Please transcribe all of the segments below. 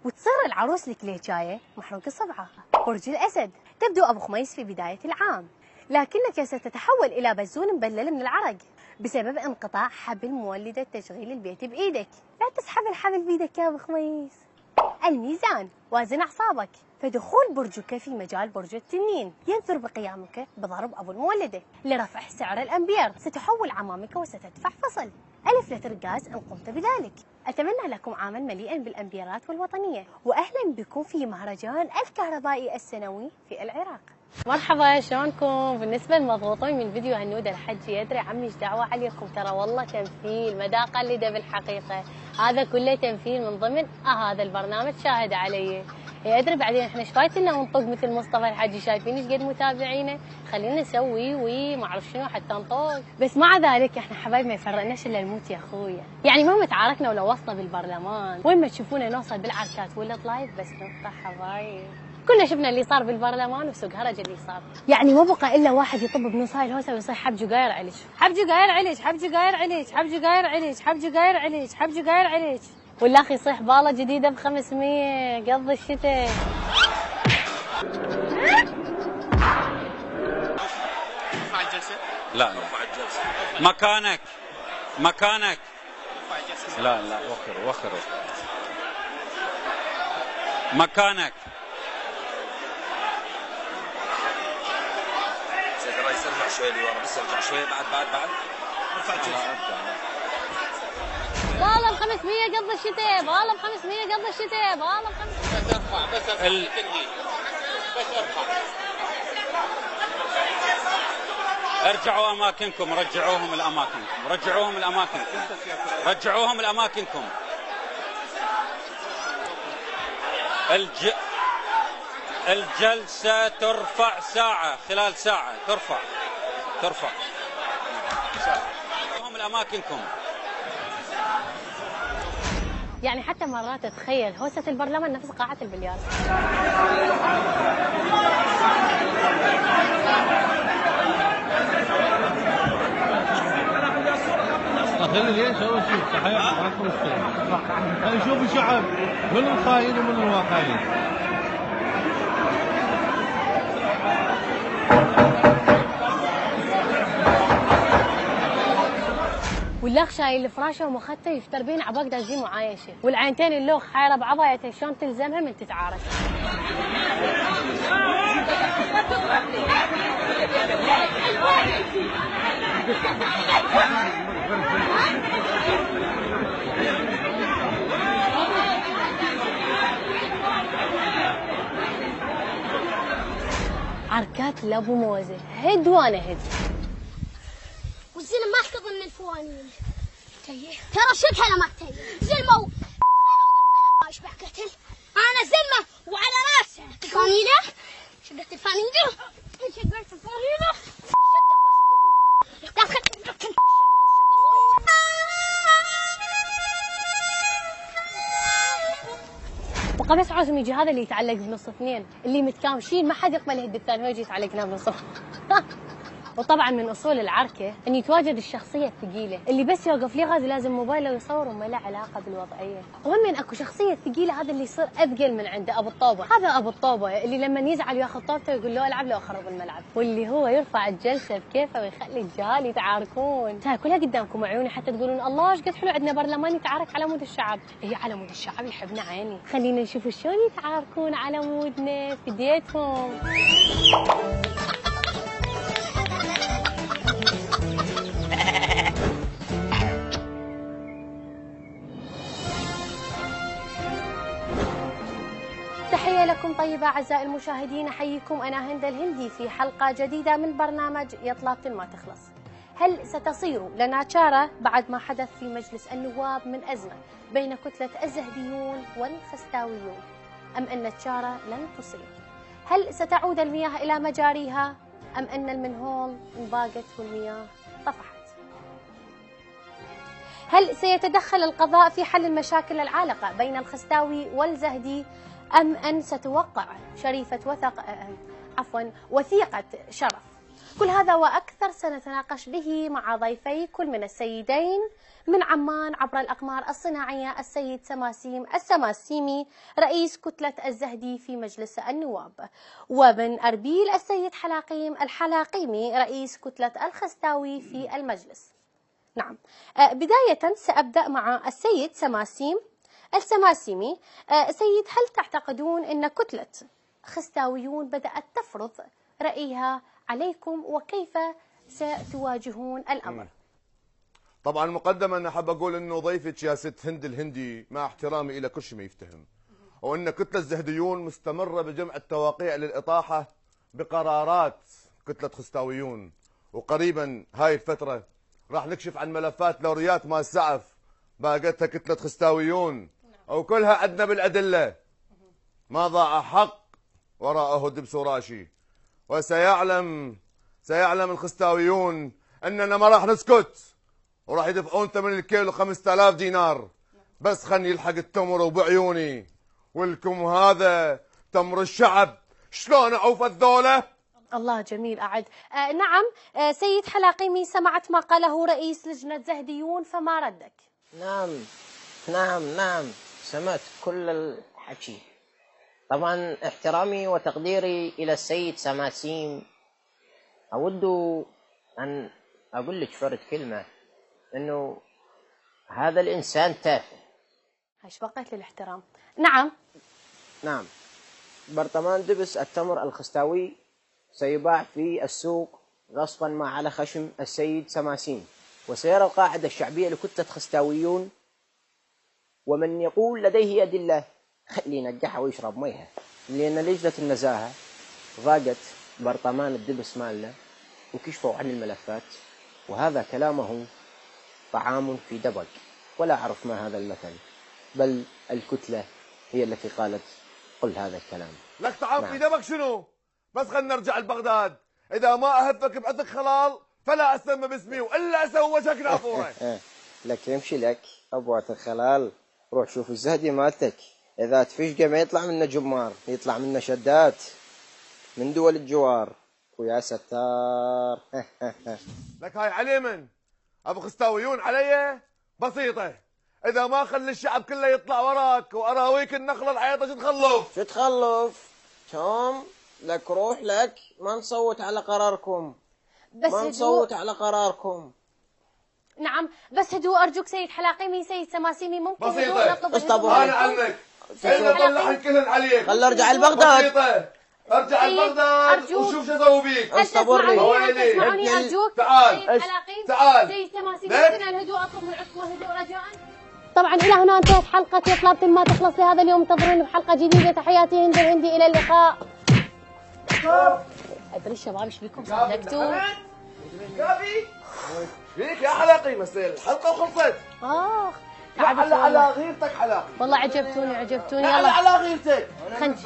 وتصير العروس الكليجاية محروق الصبعة. برج الأسد، تبدو أبو خميس في بداية العام، لكنك ستتحول إلى بزون مبلل من العرق بسبب انقطاع حبل مولدة تشغيل البيت بإيدك. لا تسحب الحبل بإيدك يا أبو خميس. الميزان، وازن أعصابك، فدخول برجك في مجال برج التنين ينذر بقيامك بضرب أبو المولدة لرفع سعر الأمبير. ستحول عمامك وستدفع فصل. ألف لتر غاز إن قمت بذلك. أتمنى لكم عاما مليئا بالأمبيرات والوطنية، وأهلا بكم في مهرجان الكهربائي السنوي في العراق. مرحبا، شلونكم؟ بالنسبة للمضغوطين من فيديو هالنودة الحج، يدري عمي ايش دعوة عليكم، ترى والله تمثيل مدى قلده بالحقيقة، هذا كله تمثيل من ضمن هذا البرنامج شاهد علي. ادري بعدين احنا ايش فايتنا ونطق مثل مصطفى الحجي، شايفين ايش قد متابعينه، خلينا نسوي وما اعرف شنو حتى نطق. بس مع ذلك احنا حبايب ما يفرقناش الا الموت يا اخويا، يعني مهما تعاركنا ولو وصلنا بالبرلمان، وين ما تشوفونا نوصل بالعركات ولا طلايف بس نطلع حبايب. كلنا شفنا اللي صار بالبرلمان وسوق هرج اللي صار، يعني ما بقى الا واحد يطب بنص هاي الهوسه ويصيح حبجي قاير عليك، حبجي قاير عليك، حبجي قاير عليك، حبجي قاير عليك، حبجي قاير عليك، حبجي قاير عليك، والاخ يصيح باله جديده ب500 قض الشتاء. ارفع الجلسه؟ لا ارفع الجلسه. مكانك مكانك. لا وخر مكانك. سيد الرئيس ارجع شوي لورا، بس ارجع شوي بعد ارفع الجلسه. باله ب500 قض الشتاء، باله ب500 قض الشتاء، باله ب500. بس ارفع بس ارفع. ارجعوا اماكنكم، رجعوهم لاماكنكم. الجلسة ترفع ساعة، خلال ساعة ترفع هم لأماكنكم. يعني حتى مرات تتخيل هوسة البرلمان نفس قاعة البلياردو. خلي ليش اول شيء صحيح ماكو مشكله. خلينا نشوف الشعب من الخاين ومن الواقعين. واللخ شايل الفراشه ومخته يفتر بين عباق دازين معايشه، والعينتين اللوخ حايره بعضايته شلون تلزمها من تتعارك. عركات لابو موزه، هد وانا هد. والزلمه ما تظن الفوانين ترى شبهه لما تتهيأ زلمه ما يشبه قتل. انا زلمه وعلى راسه الفانيله شقت الفانيله شقت الفانيله وقبس عوزم يجي هذا اللي يتعلق بنص اثنين، اللي متكامشين ما حد يقبل يهد الثاني، هو يجي يتعلقنا بنص. وطبعا من اصول العركه ان يتواجد الشخصيه الثقيله اللي بس يوقف لي غاز لازم موبايله ويصور وما له علاقه بالوضعيه. ومن اكو شخصيه ثقيله هذا اللي يصير اثقل من عنده ابو الطوبه، هذا ابو الطوبه اللي لما يزعل وياخذ طوبته ويقول له العب لو خرب الملعب، واللي هو يرفع الجلسه بكيفه ويخلي الجهال يتعاركون. هاي كلها قدامكم عيوني حتى تقولون الله ايش قد حلو عندنا برلمان يتعارك على مود الشعب. هي على مود الشعب يحبنا عيني، خلينا نشوف شلون يتعاركون على مودنا في ديتهم. تحية لكم طيبة أعزائي المشاهدين، أحييكم أنا هند الهندي في حلقة جديدة من برنامج يا طلابة ما تخلص. هل ستصير لنا تشارة بعد ما حدث في مجلس النواب من أزمة بين كتلة الزهديون والخستاويون، أم أن التشارة لن تصير؟ هل ستعود المياه إلى مجاريها أم أن المنهول انباقت والمياه طفحت؟ هل سيتدخل القضاء في حل المشاكل العالقة بين الخستاوي والزهدي أم أن ستوقع وثيقة شرف كل هذا وأكثر سنتناقش به مع ضيفي كل من السيدين من عمان عبر الأقمار الصناعية السيد سماسيم السماسيمي رئيس كتلة الزهدي في مجلس النواب، ومن أربيل السيد حلاقيم الحلاقيمي رئيس كتلة الخستاوي في المجلس. نعم، بداية سأبدأ مع السيد سماسيم السماسيمي. سيد، هل تعتقدون أن كتلة خستاويون بدأت تفرض رأيها عليكم، وكيف ستواجهون الأمر؟ طبعا مقدما أنا حاب أقول أنه ضيفك يا ست هند الهندي مع احترامي إلى كل شيء ما يفتهم، وأن كتلة الزهديون مستمرة بجمع التواقيع للإطاحة بقرارات كتلة خستاويون، وقريبا هاي الفترة راح نكشف عن ملفات لوريات مال سعف باقتها كتلة خستاويون، أو كلها عندنا بالأدلة. ما ضاع حق وراءه دبس راشي، وسيعلم الخستاويون أننا ما راح نسكت، وراح يدفعون ثمن الكيلو 5000 دينار بس خلني يلحق التمر وبعيوني. ولكم هذا تمر الشعب، شلون أعوف الدولة؟ الله جميل أعد. نعم سيد حلاقيمي، سمعت ما قاله رئيس لجنة زهديون، فما ردك؟ نعم سمعت كل الحكي. طبعا احترامي وتقديري إلى السيد سماسيم، أود أن أقول لك فرد كلمة، أنه هذا الإنسان تافه. ايش بقيت للاحترام؟ نعم. برطمان دبس التمر الخستاوي سيباع في السوق غصبا ما على خشم السيد سماسيم، وسيرى القاعدة الشعبية لكتلة خستاويون، ومن يقول لديه أدلة خليه ينقحها ويشرب ميها، لأن لجنة النزاهة ضاقت برطمان الدبس مالنا وكشفوا عن الملفات، وهذا كلامه طعام في دبق، ولا أعرف ما هذا المثل، بل الكتلة هي التي قالت قل هذا الكلام. لك طعام في دبق شنو؟ بس خلنا نرجع لبغداد، إذا ما أهفك بعتق خلال فلا أسمى باسمي وإلا أسوي وجهك نافورة. لك يمشي لك أبو عتق خلال، روح شوف الزهدي مالتك، إذا تفشقه ما يطلع منه جمار، يطلع منه شدات من دول الجوار، ويا ستار. لك هاي علي من أبو خستاويون علي بسيطة، إذا ما خلي الشعب كله يطلع وراك وأراويك النخلة الحياطة شو تخلف توم، لك روح لك، ما نصوت على قراركم، على قراركم. نعم بس هدوء أرجوك سيد حلاقيمي. سيد سماسيمي ممكن بسيطة نطلب الهدوء؟ أنا عنك إلا طلع الكلن عليك. خل ارجع لبغداد. بسيطة ارجع لبغداد وشوف شو اسوي بيك. استبرني اسمعوني أرجوك. تعال سيد حلاقيم، تعال. سيد سماسيمي، ممكن الهدوء، أطلب من عندكم الهدوء رجاء. طبعا إلى هنا انتهت حلقتي، طلبت ما تخلص لهذا اليوم، انتظروني بحلقة جديدة. تحياتي هند الهندي، إلى اللقاء. أدري الشباب ايش بيكم صدقتوا؟ فيك يا حلاقي مسير الحلقة وخلصت. على غيرتك حلاقي. والله عجبتوني يلا على غيرتك. خنج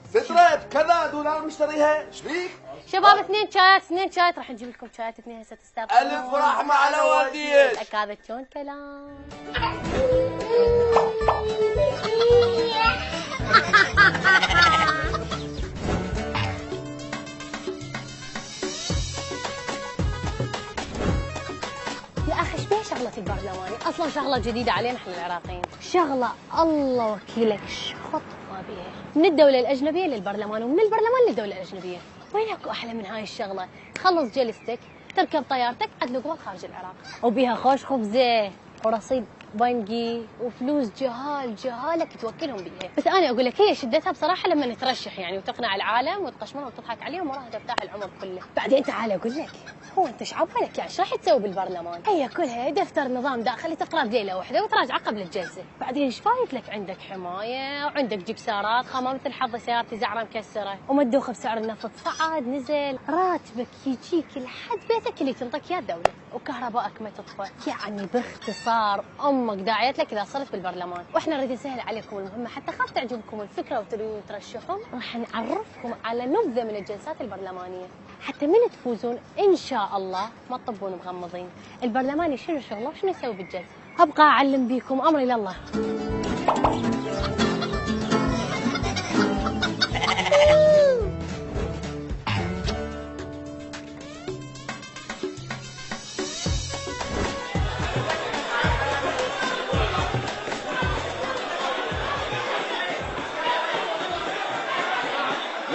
سترة كذا دولار مشتريها، ايش بيك؟ شباب 2 شايات راح نجيب لكم شايات 2 هسه تستقبلون. ألف رحمة على والديك. لك هذا شلون كلام. يا أخي ايش بيه شغلة البرلماني؟ أصلا شغلة جديدة علينا احنا العراقيين، شغلة الله وكيلك شخط ما بيها، من الدولة الأجنبية للبرلمان، ومن البرلمان للدولة الأجنبية. وين اكو أحلى من هاي الشغلة؟ تخلص جلستك، تركب طيارتك، عدل قبل خارج العراق، وبيها خوش خبزة ورصيد بنقي وفلوس جهالك توكلهم بيها. بس انا اقول لك هي شدتها بصراحه لما نترشح يعني، وتقنع العالم وتقشمرهم وتضحك عليهم وراها ترتاح العمر كله. بعدين تعال اقول لك، هو انت ايش عبالك يعني ايش راح تسوي بالبرلمان؟ هي كلها دفتر نظام داخلي تقرا بليله واحده وتراجعه قبل الجلسه. بعدين ايش فايت لك؟ عندك حمايه وعندك جبسارات خامه، مثل حظي سيارتي زعره مكسره، ومدوخه بسعر النفط صعد نزل، راتبك يجيك لحد بيتك اللي تنطيك اياه الدوله، وكهربائك ما تطفى. يعني باختصار امك داعيت لك اذا صرت بالبرلمان. واحنا نريد نسهل عليكم المهمه حتى خاف تعجبكم الفكره وتريدون ترشحون، راح نعرفكم على نبذه من الجلسات البرلمانيه حتى من تفوزون ان شاء الله ما تطبون مغمضين. البرلماني شنو شغله وشنو يسوي بالجلسه، ابقى اعلم بيكم، امري الى الله.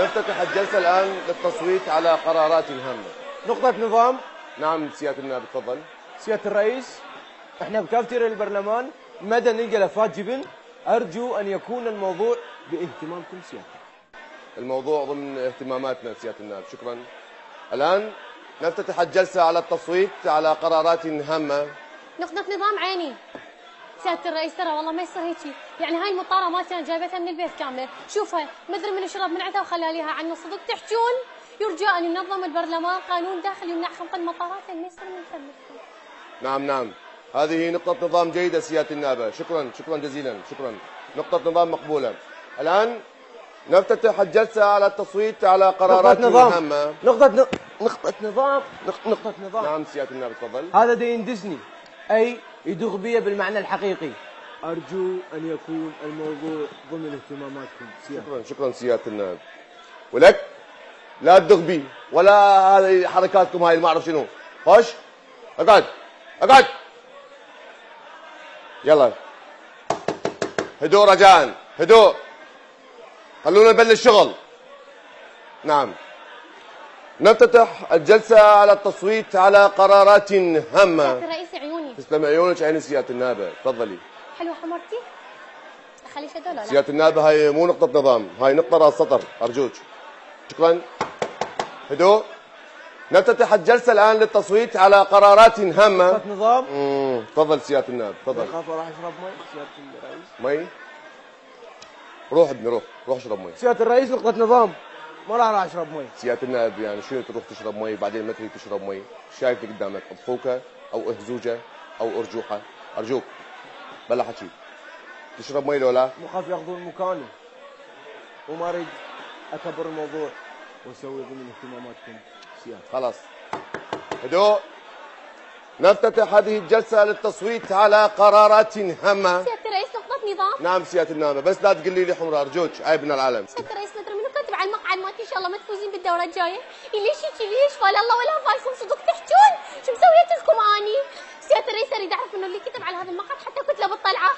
نفتتح الجلسة الآن للتصويت على قرارات هامة. نقطة نظام. نعم سيادة النائب تفضل. سيادة الرئيس، احنا بكافتيريا البرلمان مدى نلقى لفات جبن، أرجو أن يكون الموضوع باهتمامكم سيادة. الموضوع ضمن اهتماماتنا سيادة النائب، شكرا. الآن نفتتح الجلسة على التصويت على قرارات هامة. نقطة نظام عيني سيادة الرئيس، ترى والله ما يصير هيجي، يعني هاي المطارة مالتي انا جايبتها من البيت كاملة، شوفها مدري من شرب من عندها وخلاليها عنا صدق تحجون، يرجى ان ينظم البرلمان قانون داخلي يمنع خنق المطارات ما يصير نكمل. نعم هذه نقطة نظام جيدة سيادة النائبة، شكرا جزيلا، شكرا. نقطة نظام مقبولة. الآن نفتتح الجلسة على التصويت على قرارات هامة. نقطة نظام. نعم سيادة النائب تفضل. هذا دين ديزني، أي يدغ بي بالمعنى الحقيقي. أرجو أن يكون الموضوع ضمن اهتماماتكم سيادة. شكرا سيادة النائب. ولك لا تدغ بي ولا هذه حركاتكم هاي ما أعرف شنو. خش اقعد يلا هدوء رجاء، هدوء، خلونا نبلش شغل. نعم نفتتح الجلسة على التصويت على قرارات هامة. سيادة الرئيس عيوني. تسلم عيونك عين سيادة النائبة، تفضلي. حلوة حمرتي؟ اخلي هذول لا؟ سيادة النائبة هاي مو نقطة نظام، هاي نقطة راس سطر، أرجوك. شكرا. هدوء. نفتتح الجلسة الآن للتصويت على قرارات هامة. نقطة نظام. تفضل سيادة النائب، تفضل. أخاف أروح أشرب مي سيادة الرئيس. مي؟ روح ابني روح اشرب مي. سيادة الرئيس نقطة نظام، ما راح أشرب مي. سيادة النائب يعني شنو تروح تشرب مي بعدين ما تريد تشرب مي؟ شايفني قدامك أضحوكة أو أهزوجة أو أرجوحة، أرجوك بلا حكي. تشرب مي لو لا؟ مخاف ياخذون مكاني وما أريد أكبر الموضوع وأسوي ضمن اهتماماتكم سيادة. خلاص هدوء. نفتتح هذه الجلسة للتصويت على قرارات هامة. سيادة الرئيس نقطة نظام. نعم سيادة النائبة، بس لا تقولي لي حمراء أرجوك، عيب من العالم. سيادة الرئيس مدري منو كاتب على المقعد مالتي ان شاء الله ما تفوزين بالدورة الجاية، ليش هيك ليش؟ فال الله ولا فالكم صدق تحجون، شو مسويت لكم اني؟ سيادة الرئيس اريد اعرف منو اللي كتب على هذا المقعد حتى كتله بالطلعة.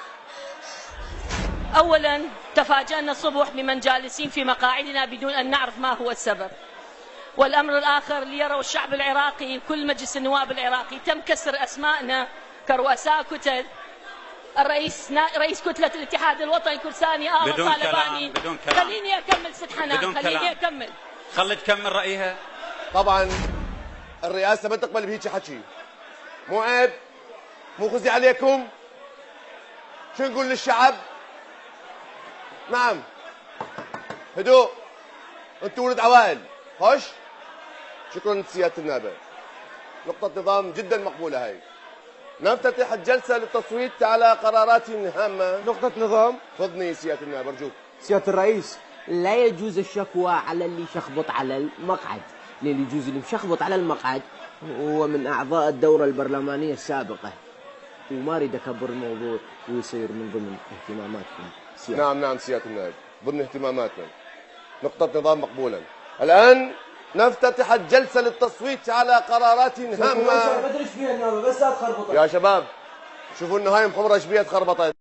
اولا تفاجأنا الصبح بمن جالسين في مقاعدنا بدون ان نعرف ما هو السبب. والأمر الآخر ليروا الشعب العراقي كل مجلس النواب العراقي تم كسر أسماءنا كرؤساء كتل. رئيس كتلة الاتحاد الوطني كرساني بدون كلام بدون كلام. خليني أكمل ست حنان، خليني أكمل. خلي تكمل رأيها. طبعا الرئاسة ما تقبل بهيك حكي، مو عيب، مو خزي عليكم. شو نقول للشعب؟ نعم هدوء، انتوا ولد عوائل. خش. شكرا سيادة النائبة، نقطة نظام جدا مقبولة هاي. نفتتح الجلسة للتصويت على قرارات هامة. نقطة نظام. فضني سيادة النائب أرجوك. سيادة الرئيس، لا يجوز الشكوى على اللي شخبط على المقعد، لأن يجوز اللي مشخبط على المقعد هو من أعضاء الدورة البرلمانية السابقة، وما أريد أكبر الموضوع ويصير من ضمن اهتماماتكم سيادة. نعم سيادة النائب، ضمن اهتماماتنا. نقطة نظام مقبولا. الآن نفتتح الجلسة للتصويت على قرارات هامة. ما أدري ايش فيها النائبة، بس لا تخربطها يا شباب شوفوا لنا هاي محمرة ايش بيها تخربطت.